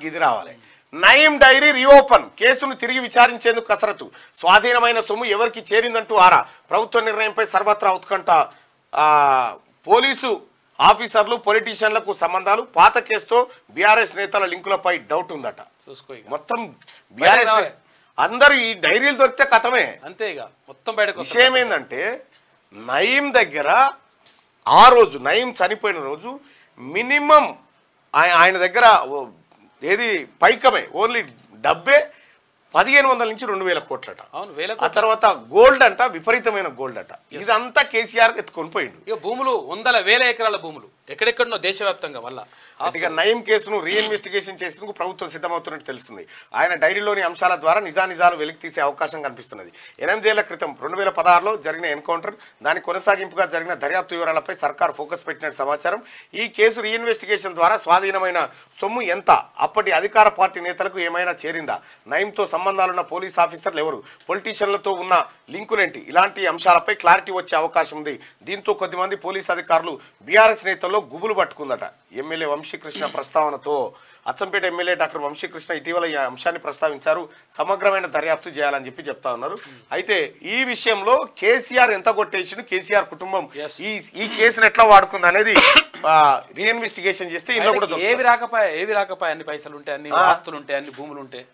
గిది రావాలి. Nayeem dairy reopen, కేసును తిరిగి విచారించేందుకు కసరత్తు, స్వాధీనమైన సొమ్ము ఎవరికి చేరిందంటూ ఆరా, ప్రభుత్వ నిర్ణయంపై సర్వత్రా ఉత్కంఠ. పోలీసు ఆఫీసర్లు పొలిటీషియన్లకు సంబంధాలు, పాత కేసుతో బీఆర్ఎస్ నేతల లింకులపై డౌట్ ఉందట. మొత్తం బీఆర్ఎస్ అందరూ ఈ డైరీలు దొరికితే కథమే అంతే. ఇక మొత్తం బయట విషయం ఏంటంటే నయీం దగ్గర ఆ రోజు నయీం చనిపోయిన రోజు మినిమం ఆయన దగ్గర ఏది పైకమే ఓన్లీ డబ్బే 1500 నుంచి 2000 కోట్లట. ఆ తర్వాత గోల్డ్ అంట, విపరీతమైన గోల్డ్ అట. ఇదంతా కేసీఆర్ ఎత్తుకొని పోయిండు. ఇక భూములు 100,000 ఎకరాల భూములు ఎక్కడెక్కడనో దేశవ్యాప్తంగా వల్ల ఇక నయీం కేసును రీఇన్వెస్టిగేషన్ చేసేందుకు ప్రభుత్వం సిద్ధమవుతున్నట్టు తెలుస్తుంది. ఆయన డైరీలోని అంశాల ద్వారా నిజానిజాలు వెలికి తీసే అవకాశం కనిపిస్తున్నది. 8 ఏళ్ల క్రితం 2016లో జరిగిన ఎన్కౌంటర్, దాని కొనసాగింపుగా జరిగిన దర్యాప్తు వివరాలపై సర్కార్ ఫోకస్ పెట్టినట్టు సమాచారం. ఈ కేసు రీఇన్వెస్టిగేషన్ ద్వారా స్వాధీనమైన సొమ్ము ఎంత, అప్పటి అధికార పార్టీ నేతలకు ఏమైనా చేరిందా, నయీంతో సంబంధాలున్న పోలీస్ ఆఫీసర్లు ఎవరు, పొలిటీషియన్లతో ఉన్న లింకులేంటి, ఇలాంటి అంశాలపై క్లారిటీ వచ్చే అవకాశం ఉంది. దీంతో కొద్దిమంది పోలీస్ అధికారులు బీఆర్ఎస్ నేతల్లో గుబులు పట్టుకుందట. ఎమ్మెల్యే వంశీకృష్ణ ప్రస్తావనతో అచ్చంపేట ఎమ్మెల్యే డాక్టర్ వంశీకృష్ణ ఇటీవల ఈ అంశాన్ని ప్రస్తావించారు. సమగ్రమైన దర్యాప్తు చేయాలని చెప్తా ఉన్నారు. అయితే ఈ విషయంలో కేసీఆర్ ఎంత కొట్టేసిండు, కేసీఆర్ కుటుంబం ఈ కేసును ఎట్లా వాడుకుంది అనేది రీఇన్వెస్టిగేషన్ చేస్తే ఇంట్లో కూడా ఏవి రాకపోయా అన్ని పైసలు ఉంటాయి, అన్ని ఆస్తులు ఉంటాయి, అన్ని భూములు ఉంటాయి.